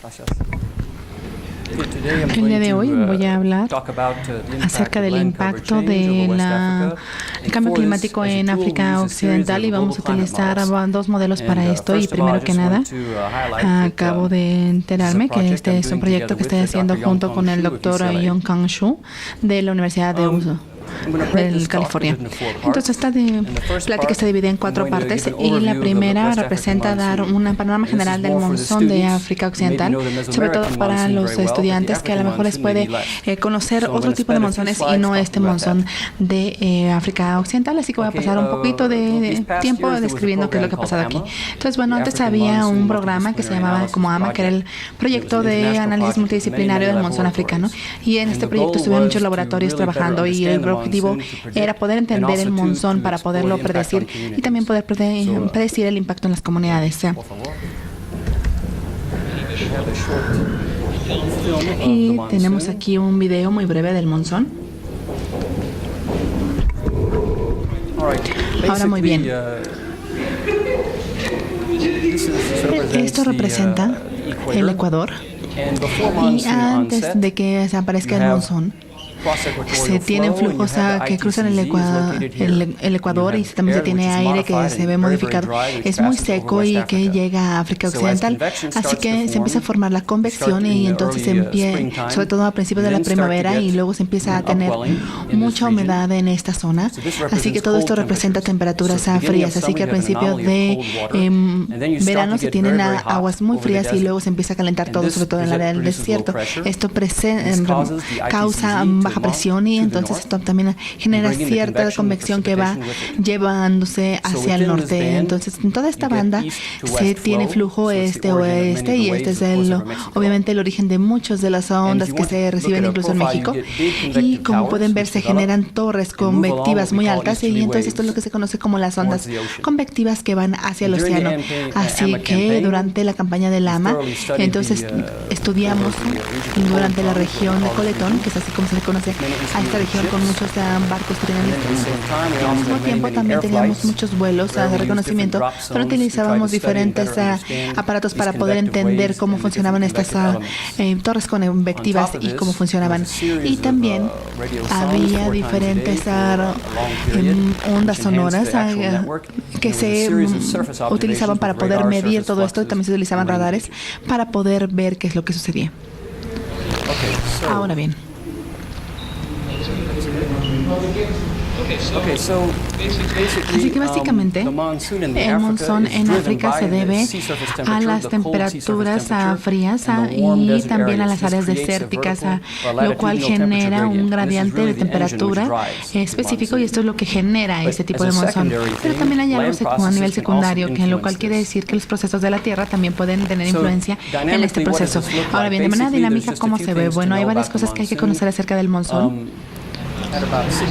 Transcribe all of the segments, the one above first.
Gracias. El día de hoy voy a hablar acerca del impacto del cambio climático en África Occidental y vamos a utilizar dos modelos para esto. Y primero que nada, acabo de enterarme que este es un proyecto que estoy haciendo junto con el doctor Yong Kang Shu de la Universidad de California. Entonces, esta plática está dividida en 4 partes y la primera representa dar un panorama general del monzón de África Occidental, sobre todo para los estudiantes que a lo mejor les puede conocer otro tipo de monzones y no este monzón de África Occidental. Así que voy a pasar un poquito de tiempo describiendo qué es lo que ha pasado aquí. Entonces, bueno, antes había un programa que se llamaba como AMA, que era el proyecto de análisis multidisciplinario del monzón africano, y en este proyecto estuvieron muchos laboratorios trabajando y el objetivo era poder entender el monzón para poderlo predecir y también poder predecir el impacto en las comunidades. Y tenemos aquí un video muy breve del monzón. Ahora, muy bien. Esto representa el Ecuador. Y antes de que aparezca el monzón, se tienen flujos que cruzan el Ecuador y también se tiene aire que se ve modificado. Es muy seco y que llega a África Occidental. Así que se empieza a formar la convección y entonces se empieza, sobre todo a principios de la primavera, y luego se empieza a tener mucha humedad en esta zona. Así que todo esto representa temperaturas frías. Así que al principio de verano se tienen aguas muy frías y luego se empieza a calentar todo, sobre todo en el área del desierto. Esto causa baja presión y entonces esto también genera cierta convección que va llevándose hacia el norte. Entonces, en toda esta banda se tiene flujo este-oeste y este es obviamente el origen de muchas de las ondas que se reciben incluso en México. Y como pueden ver, se generan torres convectivas muy altas y entonces esto es lo que se conoce como las ondas convectivas que van hacia el océano. Así que durante la campaña del AMA, entonces estudiamos durante la región de Coletón, que es así como se le conoce a esta región, con muchos barcos triangulares. Al mismo tiempo también teníamos muchos vuelos de reconocimiento, pero utilizábamos diferentes aparatos para poder entender cómo funcionaban estas torres convectivas y cómo funcionaban. Y también había diferentes ondas sonoras que se utilizaban para poder medir todo esto, y también se utilizaban radares para poder ver qué es lo que sucedía. Ahora bien, así que básicamente el monzón en África se debe a las temperaturas frías y también a las áreas desérticas, lo cual genera un gradiente de temperatura específico, y esto es lo que genera este tipo de monzón. Pero también hay algo a nivel secundario, que lo cual quiere decir que los procesos de la Tierra también pueden tener influencia en este proceso. Ahora bien, de manera dinámica, ¿cómo se ve? Bueno, hay varias cosas que hay que conocer acerca del monzón.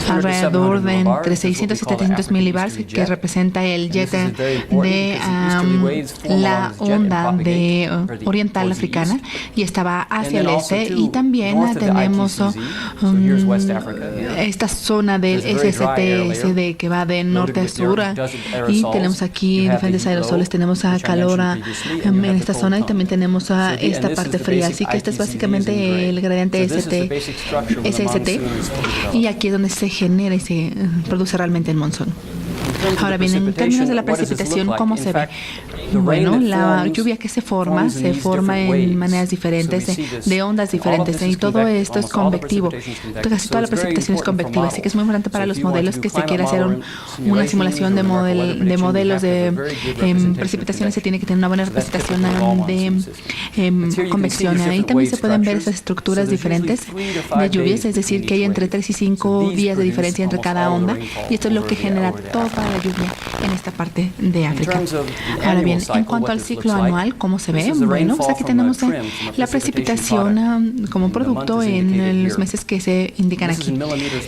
Alrededor de entre 600 y 700 milibars, que representa el jet de la onda oriental africana, y estaba hacia el este. Y también tenemos esta zona del SST que va de norte a sur, y tenemos aquí diferentes aerosoles. Tenemos calor en esta zona y también tenemos esta parte fría. Así que este es básicamente el gradiente SST, y aquí es donde se genera y se produce realmente el monzón. Ahora bien, en términos de la precipitación, ¿cómo se ve? Bueno, la lluvia que se forma en maneras diferentes, de ondas diferentes, y todo esto es convectivo. Casi toda la precipitación es convectiva, así que es muy importante para los modelos que se quiera hacer una simulación de modelos de precipitaciones. Se tiene que tener una buena representación de convección. Ahí también se pueden ver esas estructuras diferentes de lluvias, es decir, que hay entre 3 y 5 días de diferencia entre cada onda, y esto es lo que genera toda la lluvia en esta parte de África. Ahora bien, en cuanto al ciclo anual, ¿cómo se ve? Bueno, pues aquí tenemos la precipitación como producto en los meses que se indican aquí.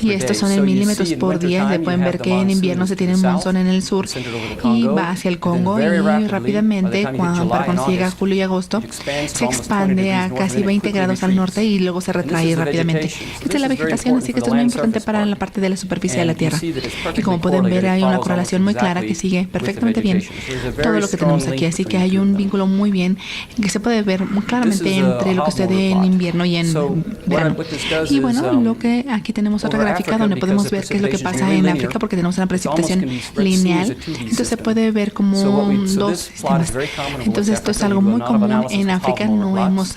Y estos son en milímetros por día. Pueden ver que en invierno se tiene un monzón en el sur y va hacia el Congo, y rápidamente, para cuando llega julio y agosto, se expande a casi 20 grados al norte y luego se retrae rápidamente. Esta es la vegetación, así que esto es muy importante para la parte de la superficie de la Tierra. Y como pueden ver, hay una correlación muy clara que sigue perfectamente bien todo lo que tenemos aquí. Así que hay un vínculo muy bien que se puede ver muy claramente entre lo que sucede en invierno y en verano. Y bueno, lo que aquí tenemos otra gráfica donde podemos ver qué es lo que pasa en África, porque tenemos una precipitación lineal. Entonces se puede ver como dos sistemas. Entonces esto es algo muy común en África. No hemos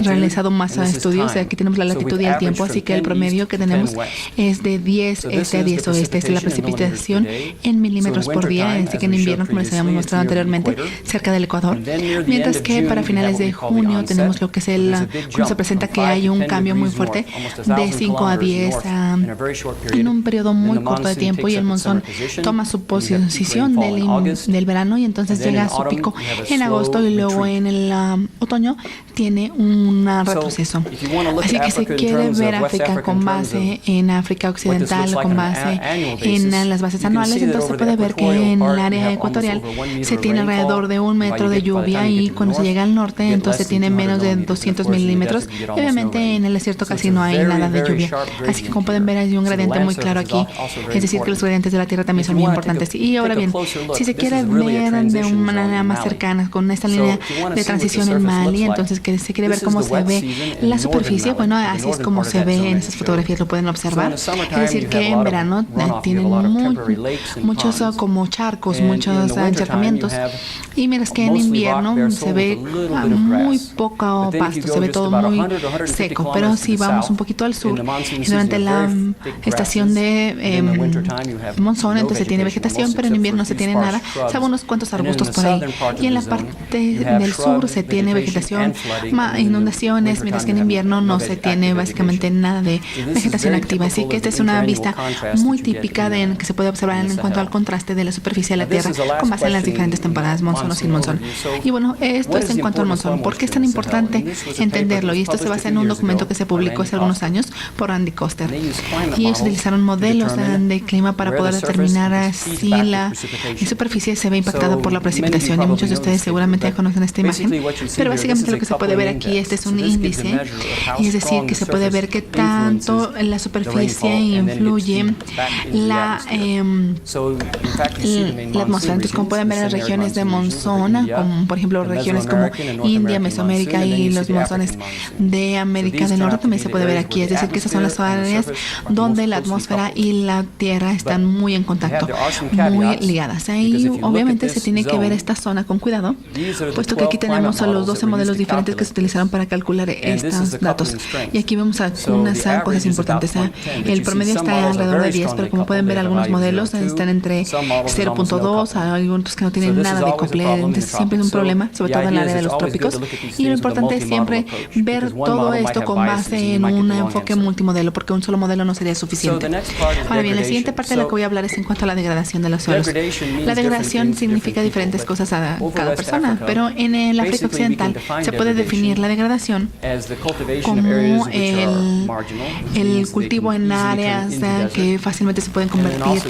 realizado más estudios. Aquí tenemos la latitud y el tiempo, así que el promedio que tenemos es de 10 este a 10 oeste. Esta es la precipitación en milímetros por día, así que en invierno, como les habíamos mostrado anteriormente, cerca del Ecuador. Mientras que para finales de junio tenemos lo que es cuando se presenta que hay un cambio muy fuerte de 5 a 10 en un periodo muy corto de tiempo, y el monzón toma su posición del verano y entonces llega a su pico en agosto, y luego en el otoño tiene un retroceso. Así que si quiere ver África con base en África Occidental, con base en las bases anuales, entonces se puede ver que en el área ecuatorial se tiene alrededor de 1 metro de lluvia, y cuando se llega al norte entonces tiene menos de 200 milímetros, y obviamente en el desierto casi no hay nada de lluvia. Así que como pueden ver hay un gradiente muy claro aquí, es decir que los gradientes de la Tierra también son muy importantes. Y ahora bien, si se quiere ver de una manera más cercana con esta línea de transición en Mali, entonces que se quiere ver cómo se ve la superficie, bueno, así es como se ve en esas fotografías, lo pueden observar. Es decir que en verano tienen muchos como charcos, muchos encharcamientos, y mientras que en invierno se ve muy poco pasto, se ve todo muy seco. Pero si vamos un poquito al sur, durante la estación de monzón, entonces se tiene vegetación, pero en invierno no se tiene nada, salvo unos cuantos arbustos por ahí. Y en la parte del sur se tiene vegetación, inundaciones, mientras que en invierno no se tiene básicamente nada de vegetación activa. Así que esta es una vista muy típica que se puede observar en cuanto al contraste de la superficie de la Tierra con base en las diferentes temporadas, monzón o sin monzón. Y bueno, esto es en cuanto al monzón. ¿Por qué es tan importante entenderlo? Y esto se basa en un documento que se publicó hace algunos años por Randy Koster. Y ellos utilizaron modelos de clima para poder determinar si la superficie se ve impactada por la precipitación. Y muchos de ustedes seguramente ya conocen esta imagen, pero básicamente lo que se puede ver aquí, este es un índice, y es decir, que se puede ver que tanto la superficie influye la atmósfera. Entonces, como pueden ver en las regiones de monzón, como por ejemplo regiones como India, Mesoamérica y los monzones de América del Norte, también se puede ver aquí. Es decir, que esas son las áreas donde la atmósfera y la Tierra están muy en contacto, muy ligadas. Y obviamente se tiene que ver esta zona con cuidado, puesto que aquí tenemos a los 12 modelos diferentes que se utilizaron para calcular estos datos. Y aquí vemos algunas cosas importantes. El promedio está alrededor de 10, pero como pueden ver, algunos modelos están entre 0.2, hay algunos que no tienen nada de acople. Entonces siempre es un problema, sobre todo en el área de los trópicos. Y lo importante es siempre ver todo esto con base en un enfoque multimodelo, porque un solo modelo no sería suficiente. Ahora bien, la siguiente parte de la que voy a hablar es en cuanto a la degradación de los suelos. La degradación significa diferentes cosas a cada persona, pero en el África Occidental se puede definir la degradación como el cultivo en áreas que fácilmente se pueden convertir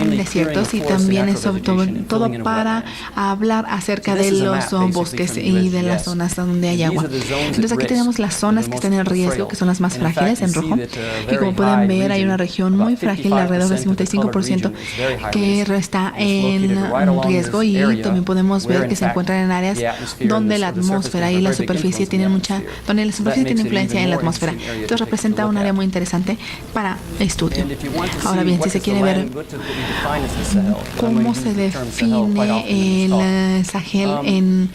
en desiertos, y también es sobre todo para hablar acerca de los bosques y de las zonas donde hay agua. Entonces aquí tenemos las zonas que están en riesgo, que son las más frágiles en rojo, y como pueden ver hay una región muy frágil, alrededor del 55%, que está en riesgo, y también podemos ver que se encuentran en áreas donde la atmósfera y la superficie tienen tiene influencia en la atmósfera. Entonces representa un área muy interesante para estudio. Ahora bien, si se quiere ver cómo se define el Sahel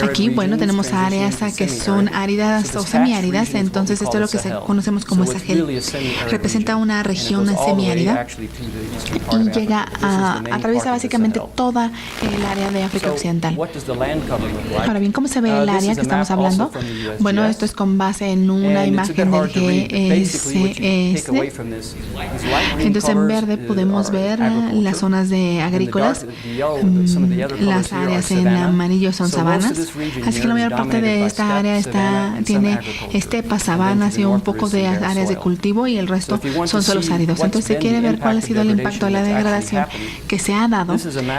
aquí, bueno, tenemos áreas que son áridas o semiáridas. Entonces esto es lo que conocemos como Sahel. Representa una región semiárida y atraviesa básicamente toda el área de África Occidental. Ahora bien, ¿cómo se ve el área que estamos hablando? Bueno, esto es con base en una imagen del GSS. Entonces en verde podemos ver las zonas agrícolas, las áreas en amarillo son sabanas, así que la mayor parte de esta área tiene estepas, sabanas y un poco de áreas de cultivo, y el resto son suelos áridos. Entonces, si quiere ver cuál ha sido el impacto de la degradación que se ha dado,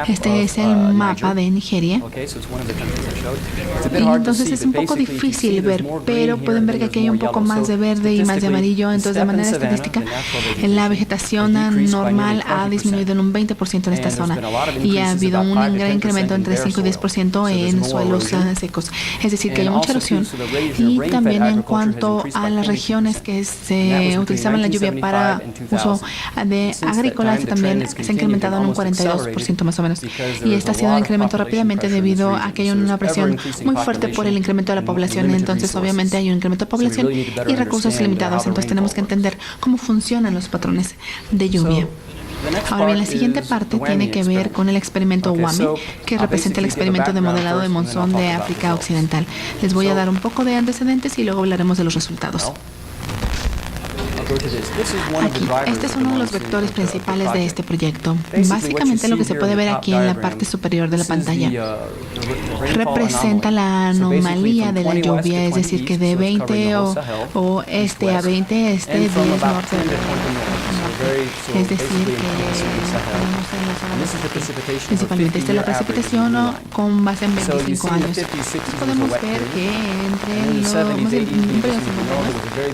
este es el mapa de Nigeria. Y entonces es un poco difícil ver, pero pueden ver que aquí hay un poco más de verde y más de amarillo. Entonces, de manera estadística, la vegetación normal ha disminuido en un 20% en esta zona, y ha habido un gran incremento entre 5 y 10% en suelos secos. Es decir, que hay mucha erosión. Y también en cuanto a las regiones que se utilizaban la lluvia para uso de agrícola, también se ha incrementado en un 42% más o menos. Y este ha sido un incremento rápidamente debido a que hay una presión muy fuerte por el incremento de la población. Entonces, obviamente, hay un incremento de población y recursos limitados. Entonces, tenemos que entender cómo funcionan los patrones de lluvia. Ahora bien, la siguiente parte tiene que ver con el experimento WAMI, que representa el experimento de modelado de monzón de África Occidental. Les voy a dar un poco de antecedentes y luego hablaremos de los resultados. Aquí, este es uno de los vectores principales de este proyecto. Básicamente, lo que se puede ver aquí en la parte superior de la pantalla representa la anomalía de la lluvia, es decir, que de 20 oeste a 20 este, 10 norte. Es decir, que principalmente esta es la precipitación con base en 25 años. Entonces podemos ver que entre los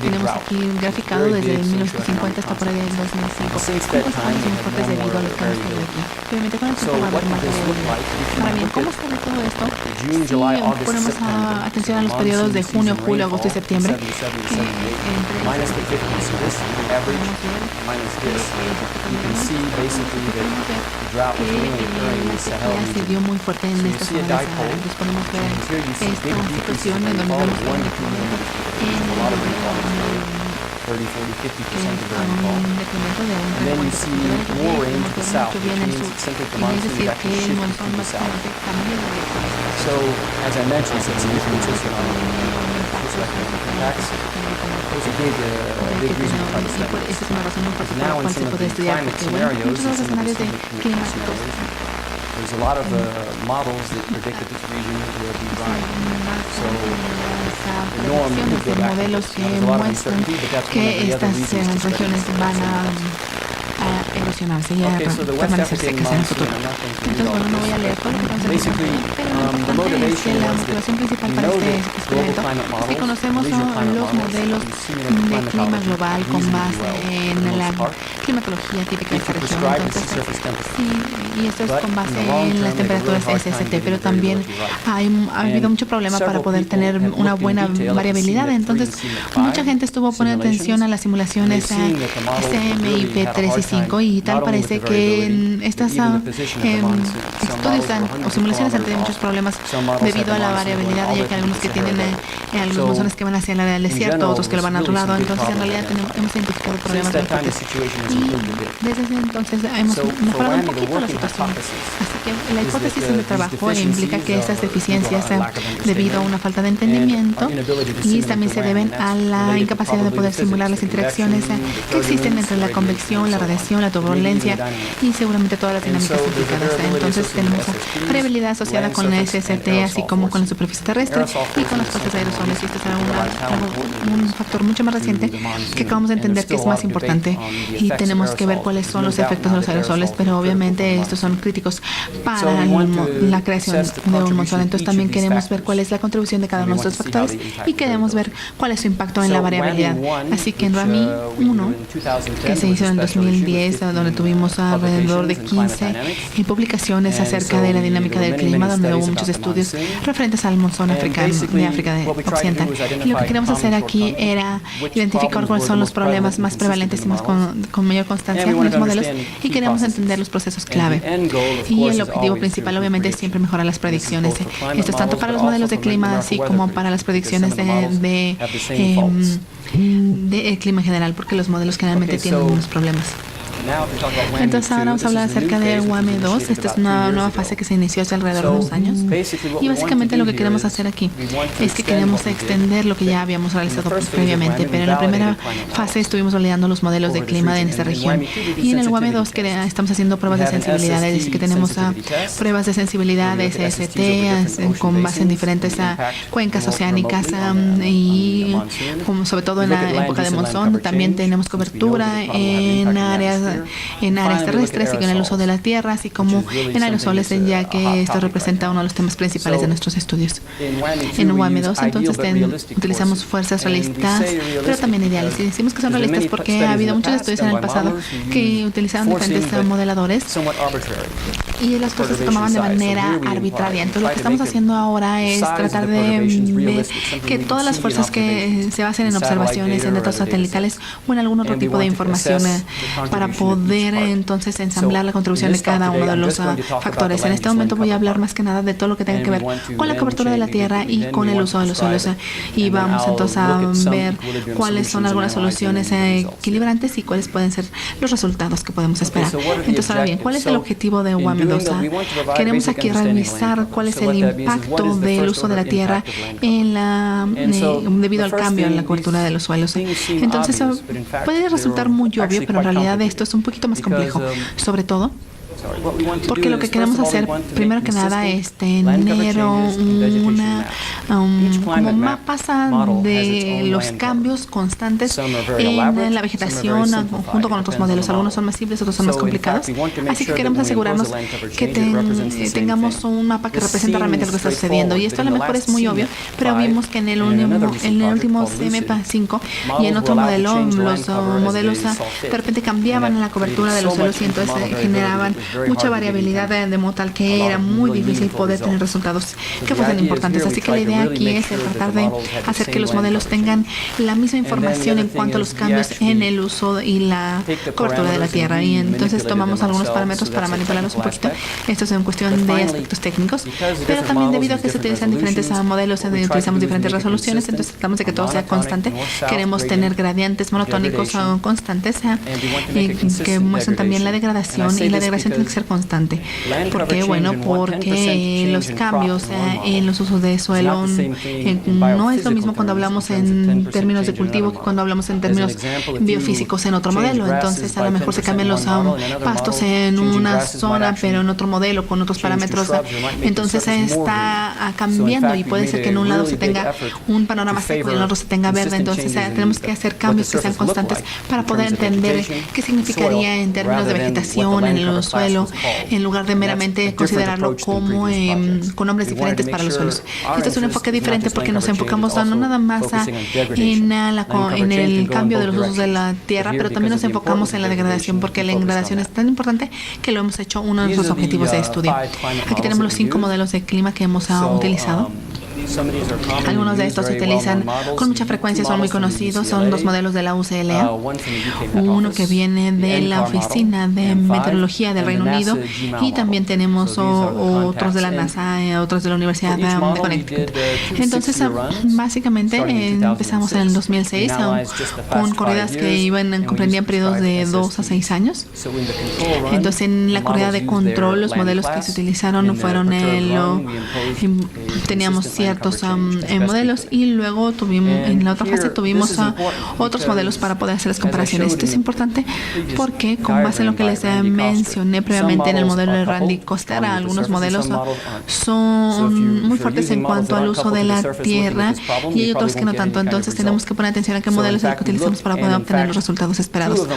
tenemos aquí graficado desde 1950 hasta por ahí del 2005. Cinco años muy fuertes debido a los cambios climáticos. Obviamente con el tiempo va a haber más de. Ahora bien, ¿cómo está todo esto? Si ponemos atención a los periodos de junio, julio, agosto y septiembre, se dio muy fuerte en esta zona de Sahara. Entonces podemos ver esta situación en donde vemos un decremento de un 30, 40% de un mucho bien el sur. Es decir, que el monzón básicamente cambia de esta es una razón muy fuerte por la cual se puede estudiar, porque bueno, muchos de los escenarios de climáticos. There's a lot of models that predict that this region will be dry. So the norm could go back to this. There's a lot of uncertainty, but that's one of the other reasons to study this. Erosionarse y a permanecer secas en el futuro. Entonces, bueno, no voy a leer todo, entonces, pero lo importante es que la motivación principal para este experimento es que conocemos los modelos de clima global con base en la climatología típica de esta región. Entonces, sí, y esto es con base en las temperaturas SST, pero también ha habido mucho problema para poder tener una buena variabilidad. Entonces, mucha gente estuvo poniendo atención a las simulaciones CMIP 3 y 5, y tal parece que estas estudios o simulaciones han tenido muchos problemas debido a la variabilidad, ya que algunos que tienen algunos monzones que van hacia el área del desierto, otros que lo van a otro lado. Entonces, en realidad hemos identificado problemas de hipótesis. Y desde ese entonces hemos mejorado un poquito la situación. Así que la hipótesis de trabajo implica que estas deficiencias debido a una falta de entendimiento y también se deben a la incapacidad de poder simular las interacciones que existen entre la convección, la radiación, la turbulencia y seguramente todas las dinámicas implicadas. Entonces tenemos variabilidad asociada con la SST, así como con la superficie terrestre y con los costes de aerosoles. Y esto es un factor mucho más reciente que acabamos de entender que es más importante, y tenemos que ver cuáles son los efectos de los aerosoles, pero obviamente estos son críticos para la creación de un monzón. Entonces también queremos ver cuál es la contribución de cada uno de estos factores y queremos ver cuál es su impacto en la variabilidad. Así que en RAMI 1, que se hizo en 2010, donde tuvimos alrededor de 15 publicaciones acerca de la dinámica del clima, donde hubo muchos estudios referentes al monzón africano de África Occidental. Y lo que queremos hacer aquí era identificar cuáles son los problemas más prevalentes y más con mayor constancia en los modelos, y queremos entender los procesos clave. Y el objetivo principal obviamente es siempre mejorar las predicciones. Esto es tanto para los modelos de clima así como para las predicciones de clima en general, porque los modelos generalmente tienen unos problemas. Entonces ahora vamos a hablar acerca de WAME 2. Esta es una nueva fase que se inició hace alrededor de unos años. Y básicamente lo que queremos hacer aquí es que queremos extender lo que ya habíamos realizado previamente. Pero en la primera fase estuvimos validando los modelos de clima en esta región. Y en el WAME 2 estamos haciendo pruebas de sensibilidad, es decir, que tenemos pruebas de sensibilidad de SST con base en diferentes cuencas oceánicas y como sobre todo en la época de monzón. También tenemos cobertura en áreas terrestres y con el uso de la tierra, así como en aerosoles, ya que esto representa uno de los temas principales de nuestros estudios. En WAME 2 entonces utilizamos fuerzas realistas, pero también ideales. Y decimos que son realistas porque ha habido muchos estudios en el pasado que utilizaron diferentes modeladores y las cosas se tomaban de manera arbitraria. Entonces lo que estamos haciendo ahora es tratar de ver que todas las fuerzas que se basen en observaciones, en datos satelitales o en algún otro tipo de información para poder entonces ensamblar la contribución de cada uno de los factores. En este momento voy a hablar más que nada de todo lo que tenga que ver con la cobertura de la tierra y con el uso de los suelos. Y vamos entonces a ver cuáles son algunas soluciones equilibrantes y cuáles pueden ser los resultados que podemos esperar. Entonces, ahora bien, ¿cuál es el objetivo de WAME 2? Queremos aquí revisar cuál es el impacto del uso de la tierra debido al cambio en la cobertura de los suelos. Entonces, puede resultar muy obvio, pero en realidad esto es un poquito más complejo, sobre todo porque lo que queremos hacer, primero que nada, es tener como mapas de los cambios constantes en la vegetación junto con otros modelos. Algunos son más simples, otros son más complicados. Así que queremos asegurarnos que tengamos un mapa que representa realmente lo que está sucediendo. Y esto a lo mejor es muy obvio, pero vimos que en el último CMP5 y en otro modelo, los modelos de repente cambiaban en la cobertura de los suelos y entonces generaban mucha variabilidad de modo tal que era muy difícil poder tener resultados que fuesen importantes. Así que la idea aquí es el tratar de hacer que los modelos tengan la misma información en cuanto a los cambios en el uso y la cobertura de la tierra. Y entonces tomamos algunos parámetros para manipularlos un poquito. Esto es en cuestión de aspectos técnicos, pero también debido a que se utilizan diferentes modelos, utilizamos diferentes resoluciones, entonces tratamos de que todo sea constante. Queremos tener gradientes monotónicos constantes que muestran también la degradación, y la degradación tiene que ser constante. ¿Por qué? Bueno, porque los cambios en los usos de suelo no es lo mismo cuando hablamos en términos de cultivo que cuando hablamos en términos biofísicos en otro modelo. Entonces, a lo mejor se cambian los pastos en una zona, pero en otro modelo con otros parámetros. Entonces, está cambiando y puede ser que en un lado se tenga un panorama seco y en el otro se tenga verde. Entonces, tenemos que hacer cambios que sean constantes para poder entender qué significaría en términos de vegetación en el suelo, en lugar de meramente considerarlo como con nombres diferentes para los suelos. Este es un enfoque diferente porque nos enfocamos no nada más en el cambio de los usos de la tierra, pero también nos enfocamos en la degradación, porque la degradación es tan importante que lo hemos hecho uno de nuestros objetivos de estudio. Aquí tenemos los 5 modelos de clima que hemos utilizado. Algunos de estos se utilizan con mucha frecuencia, son muy conocidos, son dos modelos de la UCLA, uno que viene de la Oficina de Meteorología del Reino Unido y también tenemos otros de la NASA, otros de la Universidad de Connecticut. Entonces, básicamente empezamos en el 2006 con corridas que comprendían periodos de 2 a 6 años. Entonces, en la corrida de control, los modelos que se utilizaron fueron teníamos ciertos modelos y luego en la otra fase tuvimos otros modelos para poder hacer las comparaciones. Esto es importante porque con base en lo que les mencioné previamente en el modelo de Randy Koster, algunos modelos son muy fuertes en cuanto al uso de la tierra y hay otros que no tanto. Entonces tenemos que poner atención a qué modelos es el que utilizamos para poder obtener los resultados esperados.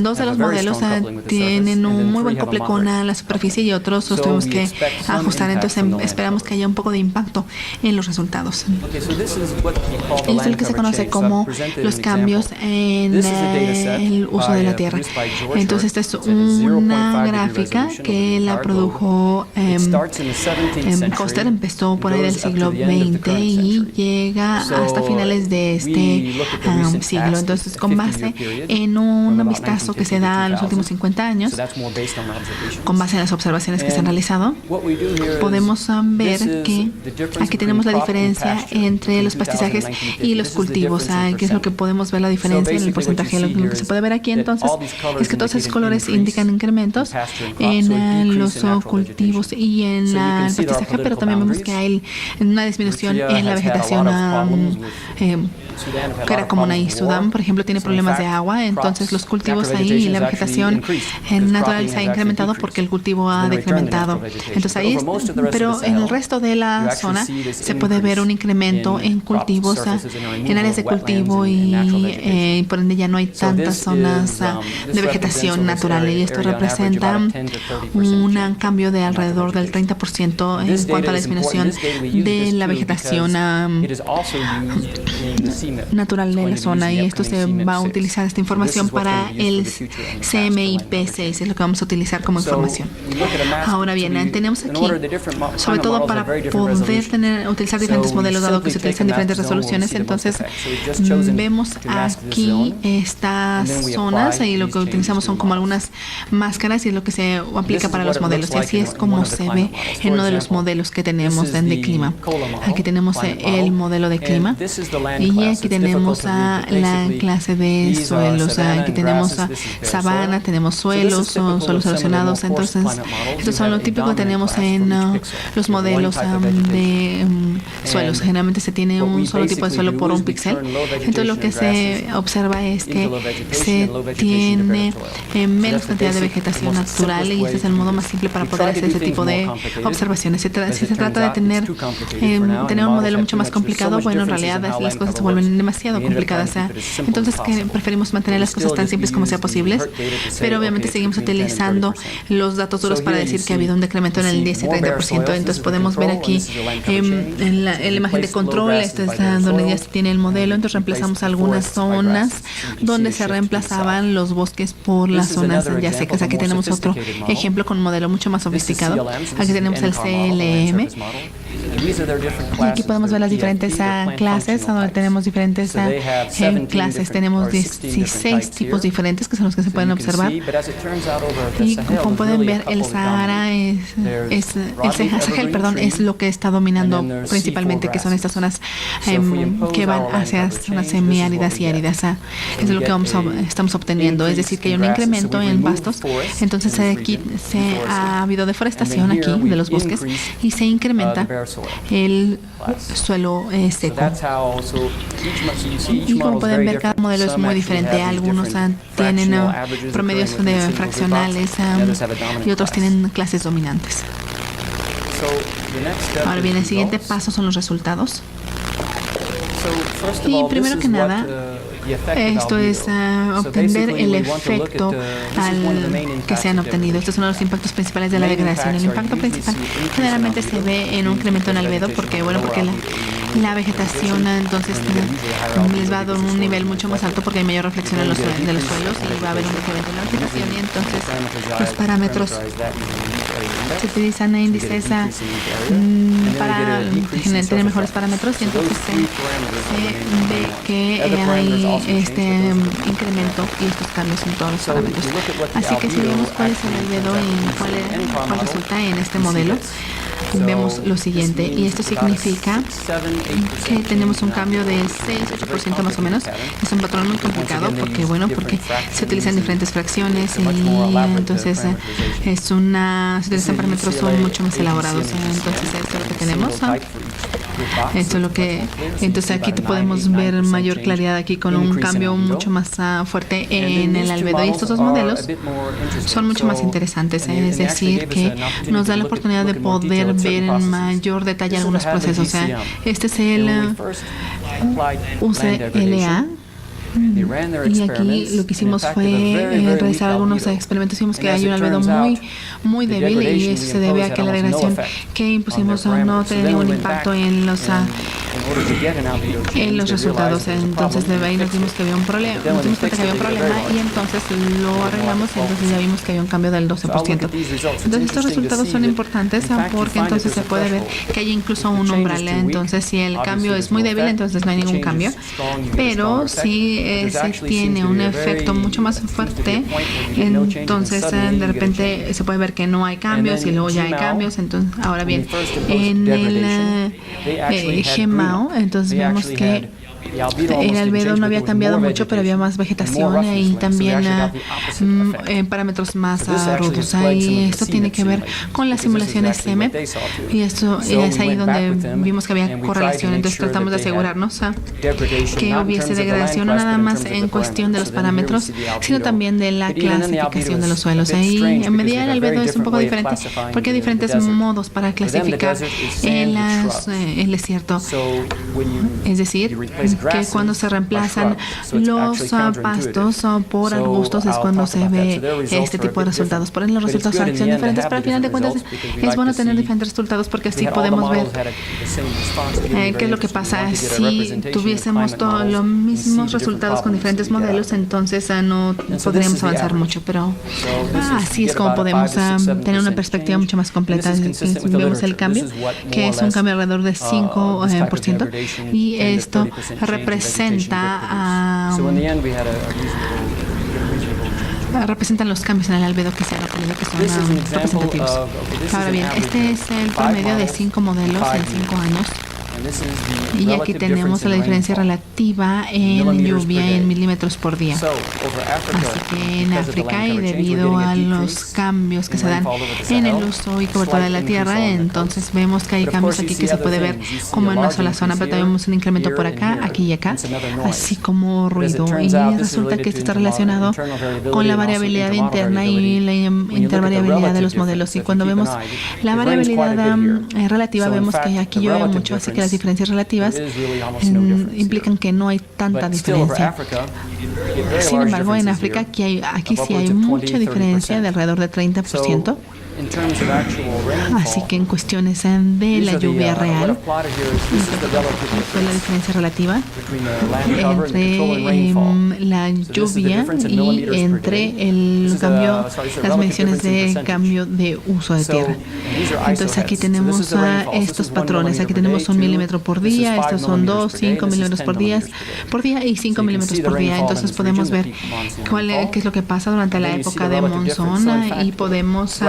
Dos de los modelos tienen un muy buen couple con la superficie y otros los tuvimos que ajustar. Entonces esperamos que haya un poco de impacto en los resultados. Esto es lo que se conoce como los cambios en el uso de la tierra. Entonces, esta es una gráfica que la produjo Koster, empezó por ahí del siglo XX y llega hasta finales de este siglo. Entonces, con base en un vistazo que se da en los últimos 50 años, con base en las observaciones que se han realizado, podemos ver que aquí tenemos vemos la diferencia entre los pastizales y los cultivos, que es lo que podemos ver la diferencia en el porcentaje. Lo que se puede ver aquí entonces es que todos esos colores indican incrementos en los cultivos y en el pastizal, pero también vemos que hay una disminución en la vegetación que era común ahí. Sudán, por ejemplo, tiene problemas de agua, entonces los cultivos ahí y la vegetación natural se ha incrementado porque el cultivo ha decrementado. Entonces ahí, pero en el resto de la zona se puede ver un incremento en cultivos, en áreas de cultivo y por ende ya no hay tantas zonas de vegetación natural, y esto representa un cambio de alrededor del 30% en cuanto a la disminución de la vegetación natural de la zona, y esto se va a utilizar esta información para el CMIP6, es lo que vamos a utilizar como información. Ahora bien, tenemos aquí, sobre todo para poder utilizar diferentes modelos, dado que se utilizan diferentes resoluciones, entonces vemos aquí estas zonas y lo que utilizamos son como algunas máscaras y es lo que se aplica para los modelos, y así es como se ve en uno de los modelos que tenemos de clima. Aquí tenemos el modelo de clima y aquí tenemos la clase de suelos. Aquí tenemos sabana, tenemos suelos, son suelos erosionados. Entonces, estos son lo típico que tenemos en los modelos de suelos. Generalmente se tiene un solo tipo de suelo por un píxel. Entonces, lo que se observa es que se tiene menos cantidad de vegetación natural, y este es el modo más simple para poder hacer ese tipo de observaciones. Si se trata de tener un modelo mucho más complicado, bueno, en realidad las cosas se vuelven demasiado complicadas. Entonces, preferimos mantener las cosas tan simples como sea posibles, pero obviamente seguimos utilizando los datos duros para decir que ha habido un decremento en el 10 y 30%. Entonces, podemos ver aquí en la imagen de control, esta es donde ya se tiene el modelo. Entonces, reemplazamos algunas zonas donde se reemplazaban los bosques por las zonas ya secas. Aquí tenemos otro ejemplo con un modelo mucho más sofisticado. Aquí tenemos el CLM. Y aquí podemos ver las diferentes clases, donde tenemos diferentes clases. Tenemos 16 tipos diferentes que son los que se pueden observar. Y como pueden ver, el Sahara el Sahel, perdón, es lo que está dominando principalmente, que son estas zonas que van hacia zonas semiáridas y áridas. Es lo que estamos obteniendo, es decir, que hay un incremento en pastos. Entonces aquí ha habido deforestación aquí de los bosques y se incrementa el suelo seco. Y como pueden ver, cada modelo es muy diferente. Algunos tienen promedios de fraccionales y otros tienen clases dominantes. Ahora bien, el siguiente paso son los resultados. Y primero que nada, esto es obtener el efecto que se han obtenido. Estos son los impactos principales de la degradación. El impacto principal generalmente se ve en un incremento en albedo, porque la vegetación entonces les va a dar un nivel mucho más alto porque hay mayor reflexión de los suelos y va a haber un incremento en la vegetación, y entonces los parámetros se utilizan índices para tener mejores parámetros, y entonces se ve que hay este incremento y estos cambios en todos los parámetros. Así que si vemos cuál es el albedo y cuál resulta en este modelo, vemos lo siguiente, y esto significa que tenemos un cambio de 6-8% más o menos. Es un patrón muy complicado porque se utilizan diferentes fracciones y entonces se utilizan parámetros mucho más elaborados. Entonces esto es lo que tenemos. Esto es lo que, entonces aquí podemos ver mayor claridad aquí con un cambio mucho más fuerte en el albedo, y estos dos modelos son mucho más interesantes, es decir, que nos da la oportunidad de poder ver en mayor detalle algunos procesos. Este es el UCLA. Y aquí lo que hicimos fue realizar algunos experimentos. Vimos que hay un albedo muy débil, y eso se debe a que la degradación que impusimos no tiene ningún impacto en los los resultados. Entonces de ahí nos dimos que había un problema, nos dimos cuenta que había un problema y entonces lo arreglamos y entonces ya vimos que había un cambio del 12%. Entonces estos resultados son importantes porque entonces se puede ver que hay incluso un umbral. Entonces si el cambio es muy débil, entonces no hay ningún cambio. Pero si se tiene un efecto mucho más fuerte, entonces de repente se puede ver que no hay cambios y luego ya hay cambios. Entonces, ahora bien, en el GMAO, entonces vemos que el albedo no había cambiado mucho, pero había más vegetación y también parámetros más rudos. Y esto tiene que ver con las simulaciones SEM y esto es ahí donde vimos que había correlación. Entonces tratamos de asegurarnos que hubiese degradación no nada más en cuestión de los parámetros, sino también de la clasificación de los suelos. Ahí en medida el albedo es un poco diferente porque hay diferentes modos para clasificar el desierto. Es decir, que cuando se reemplazan los pastos por arbustos es cuando se ve este tipo de resultados. Por eso los resultados son diferentes, pero al final de cuentas es bueno tener diferentes resultados porque así podemos ver qué es lo que pasa. Si tuviésemos todos los mismos resultados con diferentes modelos, entonces no podríamos avanzar mucho, pero así es como podemos tener una perspectiva mucho más completa. Vemos el cambio, que es un cambio alrededor de 5%, y esto representan los cambios en el albedo que se han obtenido, que son representativos. Ahora bien, este es el promedio de 5 modelos en 5 años. Y aquí tenemos la diferencia relativa en lluvia en milímetros por día. Así que en África, y debido a los cambios que se dan en el uso y cobertura de la tierra, entonces vemos que hay cambios aquí que se puede ver como en una sola zona, pero también vemos un incremento por acá, aquí y acá, así como ruido. Y resulta que esto está relacionado con la variabilidad interna y la intervariabilidad de los modelos. Y cuando vemos la variabilidad relativa, vemos que aquí llueve mucho, así que las diferencias relativas implican que no hay tanta diferencia. Sin embargo, en África aquí sí hay mucha diferencia, de alrededor de 30%. Así que en cuestiones de la lluvia real, fue la diferencia relativa entre la lluvia y entre el cambio, las mediciones de cambio de uso de tierra. Entonces aquí tenemos estos patrones. Aquí tenemos 1 milímetro por día, estos son 2, 5 milímetros por día y 5 milímetros por día. Entonces podemos ver qué es lo que pasa durante la época de monzón y podemos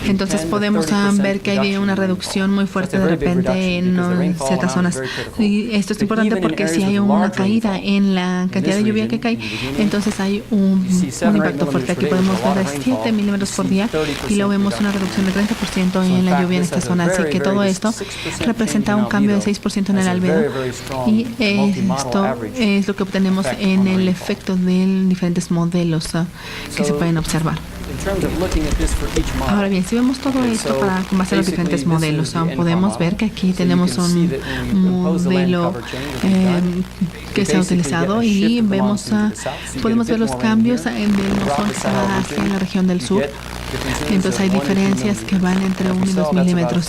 entonces podemos ver que hay una reducción muy fuerte de repente en ciertas zonas. Y esto es importante porque si hay una caída en la cantidad de lluvia que cae, entonces hay un impacto fuerte. Aquí podemos ver 7 milímetros por día y luego vemos una reducción de 30% en la lluvia en esta zona. Así que todo esto representa un cambio de 6% en el albedo. Y esto es lo que obtenemos en el efecto de diferentes modelos que se pueden observar. Ahora bien, si vemos todo esto con base en los diferentes modelos, podemos ver que aquí tenemos un modelo que se ha utilizado y podemos ver los cambios de monzón que se va hacia la región del sur. Entonces hay diferencias que van entre 1 y 2 milímetros.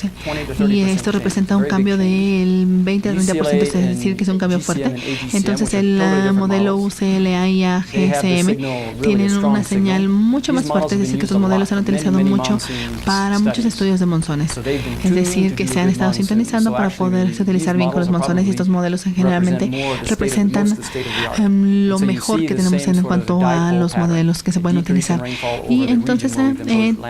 Y esto representa un cambio del 20 al 30%, es decir, que es un cambio fuerte. Entonces el modelo UCLA y AGCM tienen una señal mucho más fuerte, es decir, que estos modelos se han utilizado mucho para muchos estudios de monzones. Es decir, que se han estado sintonizando para poderse utilizar bien con los monzones, y estos modelos generalmente representan lo mejor que tenemos en cuanto a los modelos que se pueden utilizar. Y entonces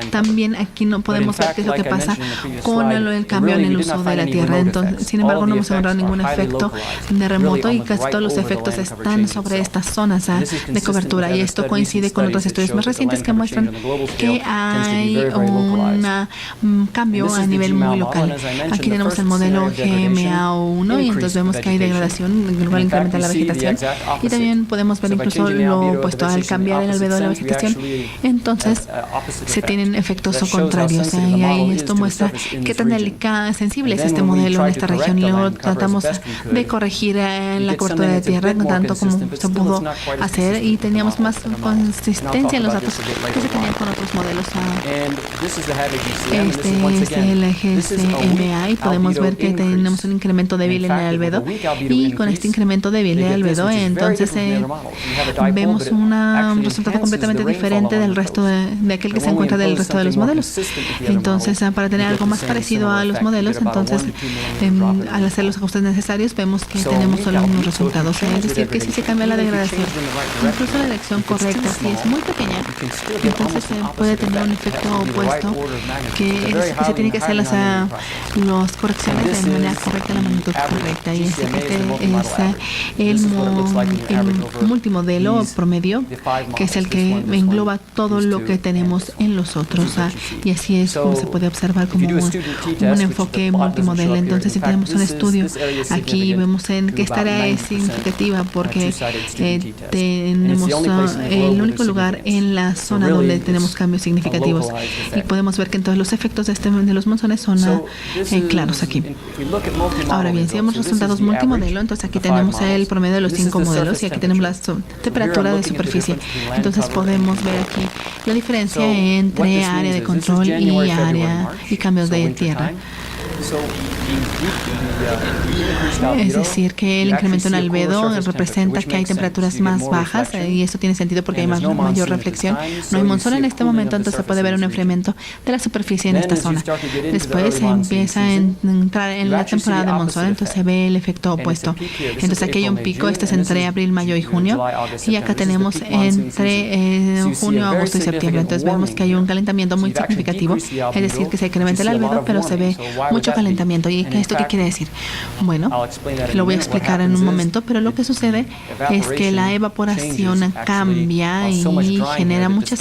también aquí no podemos ver qué es lo que pasa con el cambio en el uso de la tierra. Entonces, sin embargo, no hemos encontrado ningún efecto de remoto y casi todos los efectos están sobre estas zonas de cobertura, y esto coincide con otros estudios más recientes que muestran que hay un cambio a nivel muy local. Aquí tenemos el modelo GMAO1 y entonces vemos que hay degradación, lo cual incrementa la vegetación, y también podemos ver incluso lo opuesto al cambiar el albedo de la vegetación. Entonces se tienen efectos contrarios. Y ahí esto muestra qué tan sensible es este modelo en esta región. Y luego tratamos de corregir la cobertura de tierra tanto como se pudo hacer, y teníamos más consistencia en los datos que se tenían con otros modelos. Este es el GCMA y podemos ver que tenemos un incremento débil en el albedo, y con este incremento débil en el albedo entonces vemos un resultado completamente diferente del resto de aquel que se encuentra del resto de los modelos. Entonces, para tener algo más parecido a los modelos, entonces al hacer los ajustes necesarios vemos que tenemos solo unos resultados. Es decir, que si se cambia la degradación, incluso la dirección correcta, si es muy pequeña, entonces puede tener un efecto opuesto, que se tiene que hacer las correcciones de manera correcta, la magnitud correcta. Y este es el multimodelo promedio, que es el que engloba todo lo que tenemos en los otros. Y así es como se puede observar como un enfoque multimodelo. Entonces, si tenemos un estudio aquí, vemos que esta área es significativa porque tenemos el único lugar en la zona donde tenemos cambios significativos, y podemos ver que entonces los efectos de los monzones son claros aquí. Ahora bien, si vemos resultados multimodelo, entonces aquí tenemos el promedio de los 5 modelos, y aquí tenemos la temperatura de superficie. Entonces podemos ver aquí la diferencia entre área de control y cambios de tierra. Es decir, que el incremento en albedo representa que hay temperaturas más bajas, y eso tiene sentido porque hay mayor reflexión. No hay monzón en este momento, entonces se puede ver un enfriamiento de la superficie en esta zona. Después se empieza a entrar en la temporada de monzón, entonces se ve el efecto opuesto. Entonces aquí hay un pico, este es entre abril, mayo y junio, y acá tenemos entre junio, agosto y septiembre. Entonces vemos que hay un calentamiento muy significativo, es decir, que se incrementa el albedo, pero se ve mucho calentamiento. ¿Y esto qué quiere decir? Bueno, lo voy a explicar en un momento, pero lo que sucede es que la evaporación cambia y genera mucho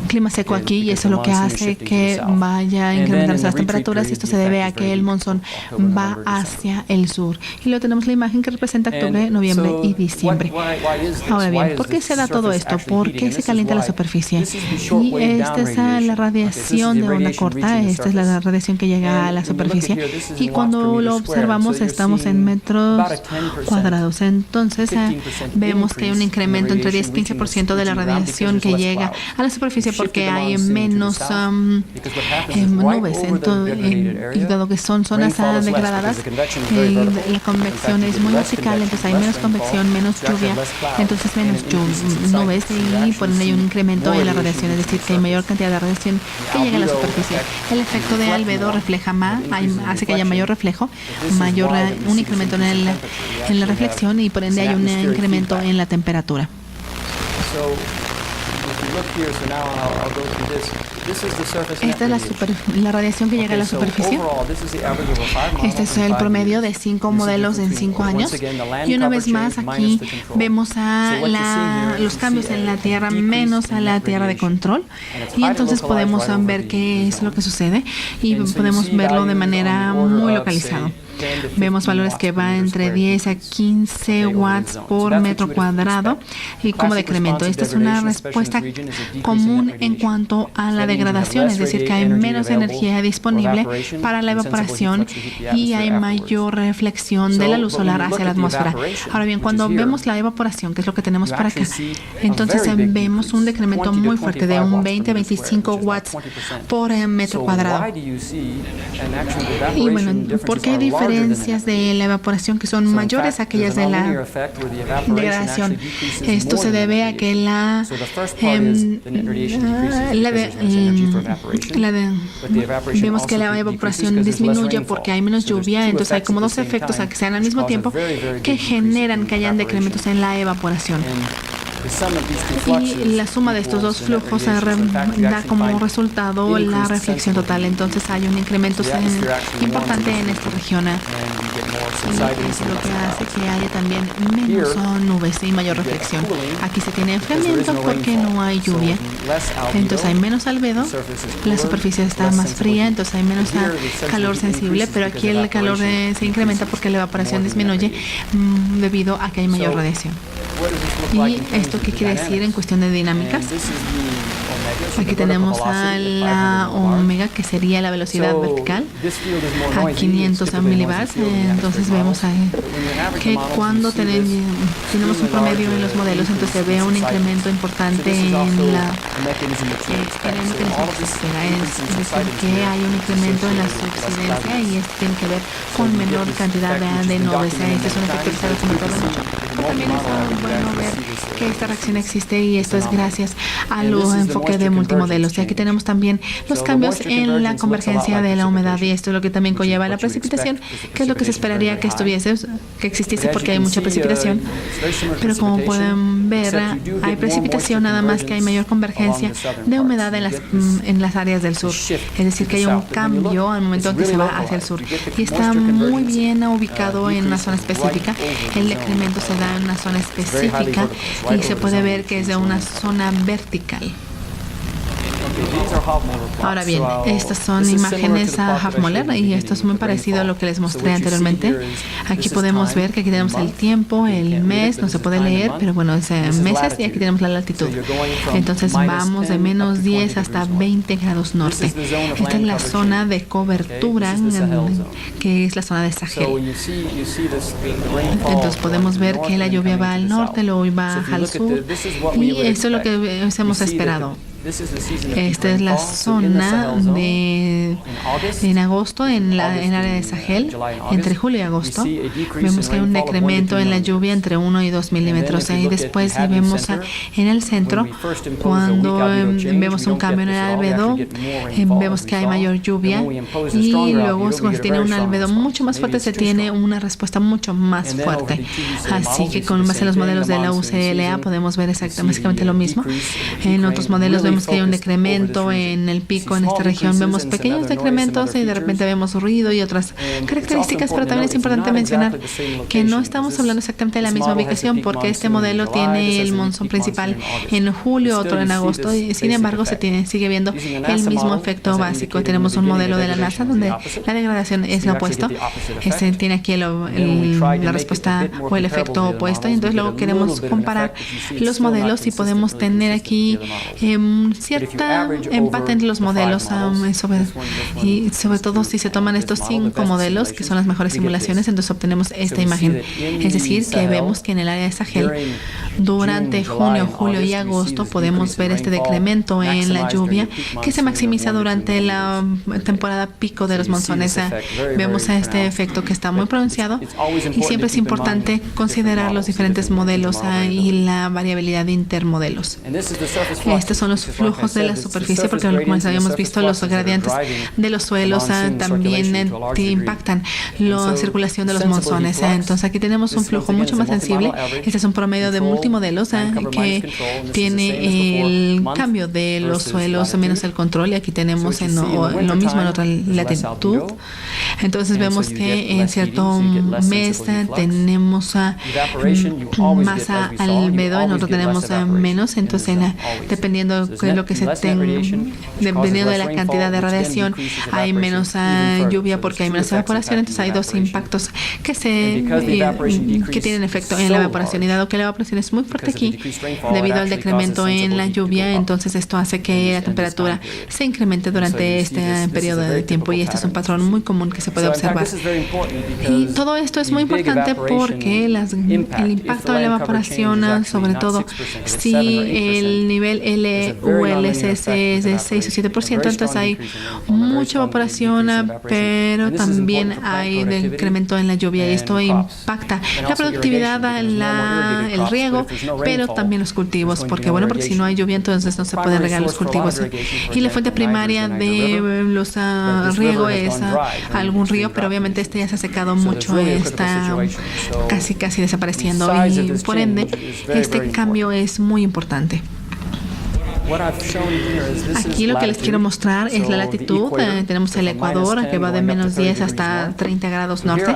clima seco aquí, y eso es lo que hace que vaya a incrementarse las temperaturas, y esto se debe a que el monzón va hacia el sur. Y luego tenemos la imagen que representa octubre, noviembre y diciembre. Ahora bien, ¿por qué se da todo esto? ¿Por qué se calienta la superficie? Y esta es la radiación de onda corta, esta es la radiación que llega a la superficie, y cuando lo observamos estamos en metros cuadrados. Entonces vemos que hay un incremento entre 10 y 15% de la radiación que llega a la superficie porque hay menos nubes. Y dado que son zonas degradadas, la convección es muy vertical, entonces hay menos convección, menos lluvia, entonces menos nubes, y por ende hay un incremento en la radiación, es decir, que hay mayor cantidad de radiación que llega a la superficie. El efecto de albedo refleja más, hace que haya mayor reflejo, un incremento en la reflexión, y por ende hay un incremento en la temperatura. Esta es la radiación que llega a la superficie. Este es el promedio de 5 modelos en 5 años. Y una vez más aquí vemos los cambios en la tierra menos a la tierra de control. Y entonces podemos ver qué es lo que sucede, y podemos verlo de manera muy localizada. Vemos valores que van entre 10 a 15 watts por metro cuadrado y como decremento. Esta es una respuesta común en cuanto a la degradación, es decir, que hay menos energía disponible para la evaporación y hay mayor reflexión de la luz solar hacia la atmósfera. Ahora bien, cuando vemos la evaporación, que es lo que tenemos para acá, entonces vemos un decremento muy fuerte de un 20 a 25 watts por metro cuadrado. Y bueno, ¿por qué hay diferencias de la evaporación que son mayores a aquellas de la degradación? Esto se debe a que vemos que la evaporación disminuye porque hay menos lluvia, entonces hay como dos efectos que se dan al mismo tiempo que generan que hayan decrementos en la evaporación. Y la suma de estos dos flujos da como resultado la reflexión total. Entonces hay un incremento importante en esta región. Y eso es lo que hace que haya también menos nubes y mayor reflexión. Aquí se tiene enfriamiento porque no hay lluvia. Entonces hay menos albedo, la superficie está más fría, entonces hay menos calor sensible, pero aquí el calor se incrementa porque la evaporación disminuye debido a que hay mayor radiación. Y esto ¿Esto qué quiere decir en cuestión de dinámicas? Aquí tenemos a la omega, que sería la velocidad vertical, a 500 milibars. Entonces vemos ahí que cuando tenemos un promedio en los modelos, entonces se ve un incremento importante en la es decir, que hay un incremento en la subsidencia, y esto tiene que ver con menor cantidad de nodes. Este es un efecto que se ve como todo. También es bueno ver que esta reacción existe, y esto es gracias al enfoque de multimodelos. Y aquí tenemos también los cambios en la convergencia de la humedad, y esto es lo que también conlleva la precipitación, que es lo que se esperaría que existiese, porque hay mucha precipitación. Pero como pueden ver, hay precipitación, nada más que hay mayor convergencia de humedad en las áreas del sur. Es decir, que hay un cambio al momento en que se va hacia el sur, y está muy bien ubicado en una zona específica. El decremento se da en una zona específica, y se puede ver que es de una zona vertical. Ahora bien, estas son imágenes a Half-Moller, y esto es muy parecido a lo que les mostré anteriormente. Aquí podemos ver que aquí tenemos el tiempo, el mes, no se puede leer, pero bueno, es meses, y aquí tenemos la latitud. Entonces vamos de menos 10 hasta 20 grados norte. Esta es la zona de cobertura, que es la zona de Sahel. Entonces podemos ver que la lluvia va al norte, luego va al sur, y eso es lo que hemos esperado. Esta es la zona en agosto, en el área de Sahel, entre julio y agosto. Vemos que hay un decremento en la lluvia entre 1 y 2 milímetros. Y después vemos en el centro, cuando vemos un cambio en el albedo, vemos que hay mayor lluvia, y luego cuando se tiene un albedo mucho más fuerte, se tiene una respuesta mucho más fuerte. Así que con base en los modelos de la UCLA podemos ver básicamente lo mismo. En otros modelos vemos que hay un decremento en el pico en esta región. Vemos pequeños decrementos, y de repente vemos ruido y otras características, pero también es importante mencionar que no estamos hablando exactamente de la misma ubicación, porque este modelo tiene el monzón principal en julio, otro en agosto, y sin embargo se sigue viendo el mismo efecto básico. Tenemos un modelo de la NASA donde la degradación es lo opuesto. Este tiene aquí la respuesta o el efecto opuesto, y entonces luego queremos comparar los modelos, y podemos tener aquí cierta empate entre los modelos, y sobre todo si se toman estos 5 modelos, que son las mejores simulaciones, entonces obtenemos esta imagen. Es decir, que vemos que en el área de Sahel, durante junio, julio y agosto, podemos ver este decremento en la lluvia, que se maximiza durante la temporada pico de los monzones. Vemos este efecto que está muy pronunciado, y siempre es importante considerar los diferentes modelos y la variabilidad de intermodelos. Estos son los flujos de la superficie, porque como habíamos visto, los gradientes de los suelos también impactan la circulación de los monzones. Entonces aquí tenemos un flujo mucho más sensible. Este es un promedio de multimodelos que tiene el cambio de los suelos menos el control, y aquí tenemos lo mismo en otra latitud. Entonces vemos que en cierto mes tenemos más albedo, en otro tenemos menos. Entonces dependiendo de lo que dependiendo de la cantidad de radiación, hay menos lluvia porque hay menos evaporación. Entonces hay 2 impactos que tienen efecto en la evaporación, y dado que la evaporación es muy fuerte aquí debido al decremento en la lluvia, entonces esto hace que la temperatura se incremente durante este periodo de tiempo, y este es un patrón muy común que se puede observar. Y todo esto es muy importante porque el impacto de la evaporación, sobre todo si el nivel LULSS es de 6 o 7%, entonces hay mucha evaporación, pero también hay incremento en la lluvia, y esto impacta la productividad, el riego, pero también los cultivos, porque si no hay lluvia, entonces no se pueden regar los cultivos. Y la fuente primaria de los riego es algún río, pero obviamente este ya se ha secado mucho, está casi desapareciendo, y por ende este cambio es muy importante. Aquí lo que les quiero mostrar es la latitud. Tenemos el Ecuador, que va de menos 10 hasta 30 grados norte.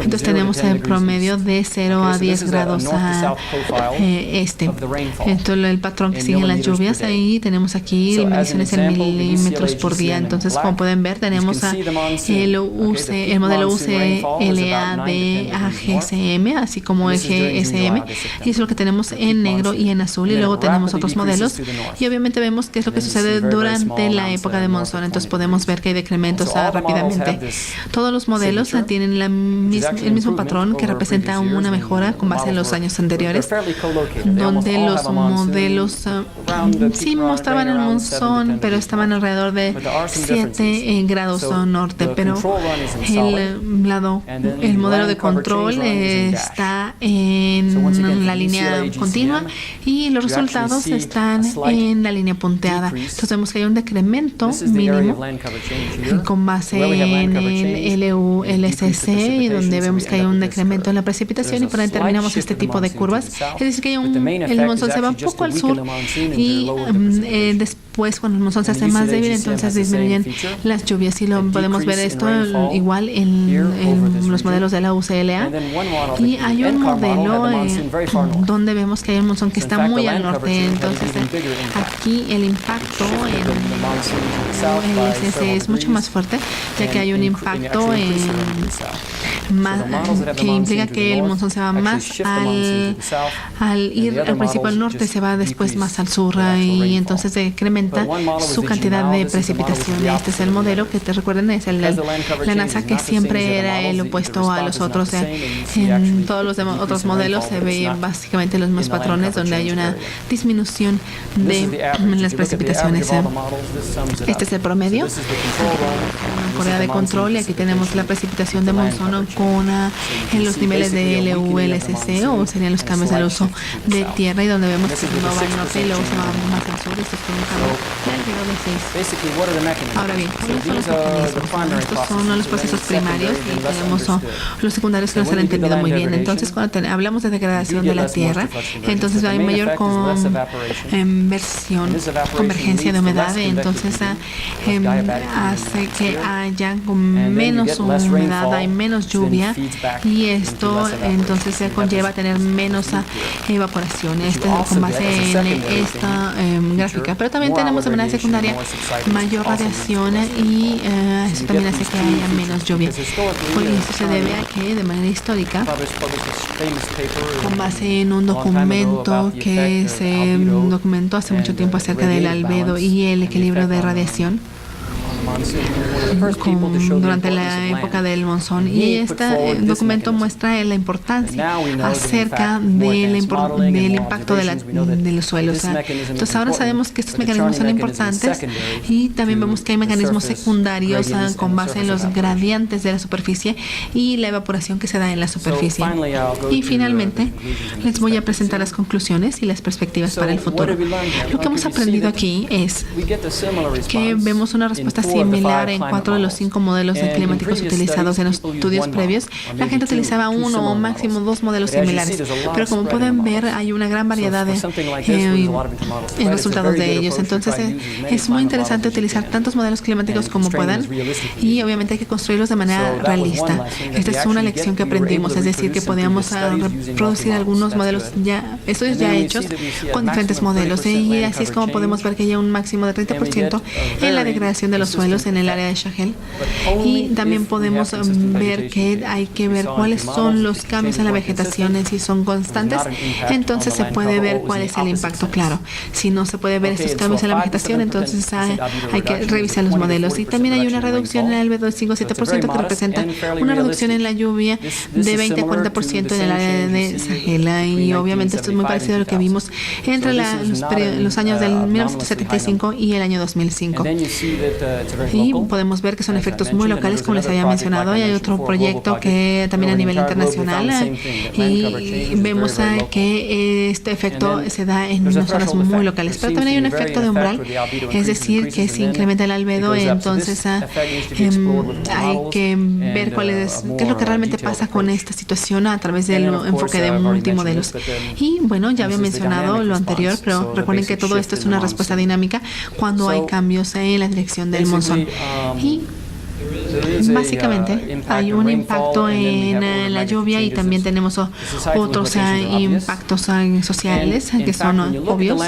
Entonces tenemos el promedio de 0 a 10 grados a este. Entonces el patrón que siguen las lluvias, ahí tenemos aquí mediciones en milímetros por día. Entonces, como pueden ver, tenemos el modelo UCLA-DAGCM, así como el GSM, y es lo que tenemos en negro y en azul, y luego tenemos otros modelos, y obviamente vemos qué es lo que sucede durante la época de monzón. Entonces podemos ver que hay decrementos rápidamente. Todos los modelos tienen el mismo patrón, que representa una mejora con base en los años anteriores, donde los modelos sí mostraban el monzón, pero estaban alrededor de 7 grados norte, pero el modelo de control está en la línea continua y los resultados están en la línea punteada. Entonces vemos que hay un decremento mínimo con base en el LULSC, y donde vemos que hay un decremento en la precipitación, y por ahí terminamos este tipo de curvas. Es decir, que el monzón se va un poco al sur, y después cuando el monzón se hace más débil, entonces disminuyen las lluvias, y podemos ver esto igual en los modelos de la UCLA. Y hay un modelo donde vemos que hay un monzón que está muy al norte. Entonces aquí el impacto en el LSC es mucho más fuerte, ya que hay un impacto que implica que el monzón se va más al ir al principio al norte, se va después más al sur, y entonces decrementa su cantidad de precipitación. Este es el modelo que, te recuerden, es el de la NASA, que siempre era el opuesto a los otros. En todos los otros modelos se ven básicamente los mismos patrones, donde hay una disminución de las precipitaciones. Este es el promedio, una correa de control, y aquí tenemos la precipitación de monzón con los niveles de LULSC, o serían los cambios del uso de tierra, y donde vemos que uno va al norte y luego se va más al sur. Esto es un cambio de alrededor de 6. Ahora bien, ¿cuáles son los mecanismos? Estos son los procesos primarios, y tenemos los secundarios que no se han entendido muy bien. Entonces, cuando hablamos de degradación de la tierra, entonces hay mayor convergencia de humedad, entonces hace que haya menos humedad, hay menos lluvia, y esto entonces se conlleva a tener menos evaporación. Esto es con base en esta gráfica. Pero también tenemos de manera secundaria mayor radiación, y eso también hace que haya menos lluvia. Pues eso se debe a que, de manera histórica, con base en un documento que se documentó hace mucho tiempo acerca del albedo y el equilibrio de radiación durante la época del monzón, y este documento muestra la importancia acerca del impacto de los suelos. Entonces ahora sabemos que estos mecanismos son importantes, y también vemos que hay mecanismos secundarios con base en los gradientes de la superficie y la evaporación que se da en la superficie. Y finalmente les voy a presentar las conclusiones y las perspectivas para el futuro. Lo que hemos aprendido aquí es que vemos una respuesta similar en 4 de los 5 modelos climáticos utilizados en los estudios previos. La gente utilizaba 1 o máximo 2 modelos similares, pero como pueden ver, hay una gran variedad en resultados de ellos. Entonces es muy interesante utilizar tantos modelos climáticos como puedan, y obviamente hay que construirlos de manera realista. Esta es una lección que aprendimos, es decir, que podíamos reproducir algunos modelos estudios ya hechos con diferentes modelos, y así es como podemos ver que hay un máximo de 30% en la degradación de los suelos en el área de Sahel. Y también podemos ver que hay que ver cuáles son los cambios en la vegetación, si son constantes, entonces se puede ver cuál es el impacto claro. Si no se puede ver esos cambios en la vegetación, entonces hay que revisar los modelos. Y también hay una reducción en el albedo de 5-7%, que representa una reducción en la lluvia de 20-40% en el área de Sahel. Y obviamente esto es muy parecido a lo que vimos entre los años del 1975 y el año 2005. y podemos ver que son efectos muy locales, como les había mencionado, y hay otro proyecto que también a nivel internacional, y vemos que este efecto se da en unas zonas muy locales, pero también hay un efecto de umbral, es decir, que si incrementa el albedo, entonces hay que ver qué es lo que realmente pasa con esta situación a través del enfoque de multimodelos. Y bueno, ya había mencionado lo anterior, pero recuerden que todo esto es una respuesta dinámica cuando hay cambios en la dirección del monzón. Y básicamente hay un impacto en la lluvia y también tenemos otros impactos sociales que son obvios.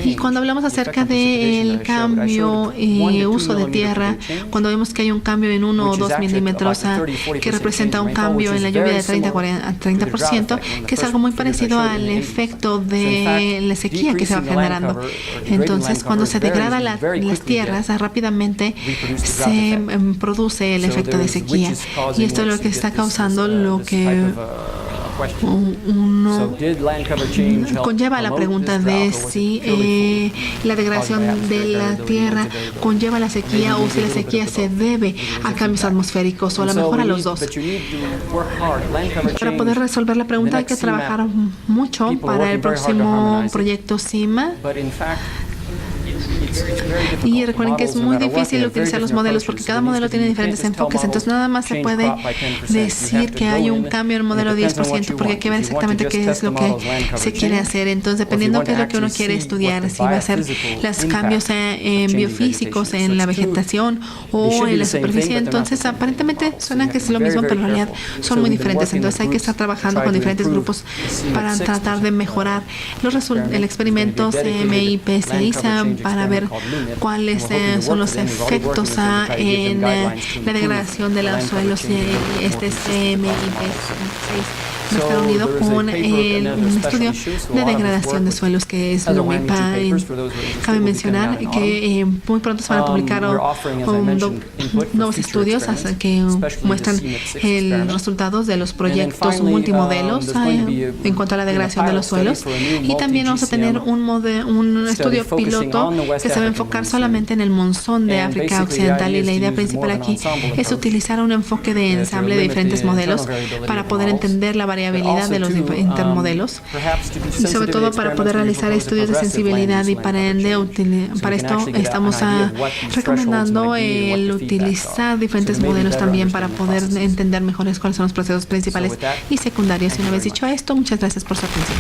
Y cuando hablamos acerca del cambio y uso de tierra, cuando vemos que hay un cambio en 1 o 2 milímetros que representa un cambio en la lluvia de 30 a 30%, que es algo muy parecido al efecto de la sequía que se va generando. Entonces, cuando se degrada las tierras, rápidamente se produce el efecto de sequía, y esto es lo que está causando lo que conlleva la pregunta de si la degradación de la tierra conlleva la sequía o si la sequía se debe a cambios atmosféricos o a lo mejor a los dos. Para poder resolver la pregunta hay que trabajar mucho para el próximo proyecto CIMA. Y recuerden que es muy difícil utilizar los modelos porque cada modelo tiene diferentes enfoques. Entonces, nada más se puede decir que hay un cambio en el modelo 10% porque hay que ver exactamente qué es lo que se quiere hacer. Entonces, dependiendo de qué es lo que uno quiere estudiar, si va a ser los cambios biofísicos en la vegetación o en la superficie, entonces aparentemente suena que es lo mismo, pero en realidad son muy diferentes. Entonces, hay que estar trabajando con diferentes grupos para tratar de mejorar el experimento CMIP6 para ver cuáles son los efectos en la degradación de los suelos. Este es CMIP6. Está unido con un estudio de degradación de suelos que es LUMIPA. Cabe mencionar que muy pronto se van a publicar nuevos estudios que muestran los resultados de los proyectos multimodelos en cuanto a la degradación de los suelos, y también vamos a tener un estudio piloto que se va a enfocar solamente en el monzón de África Occidental, y la idea principal aquí es utilizar un enfoque de ensamble de diferentes modelos para poder entender la variabilidad de los intermodelos, y sobre todo para poder realizar estudios de sensibilidad, y para esto estamos recomendando el utilizar diferentes modelos también para poder entender mejor cuáles son los procesos principales y secundarios. Y una vez dicho esto, muchas gracias por su atención.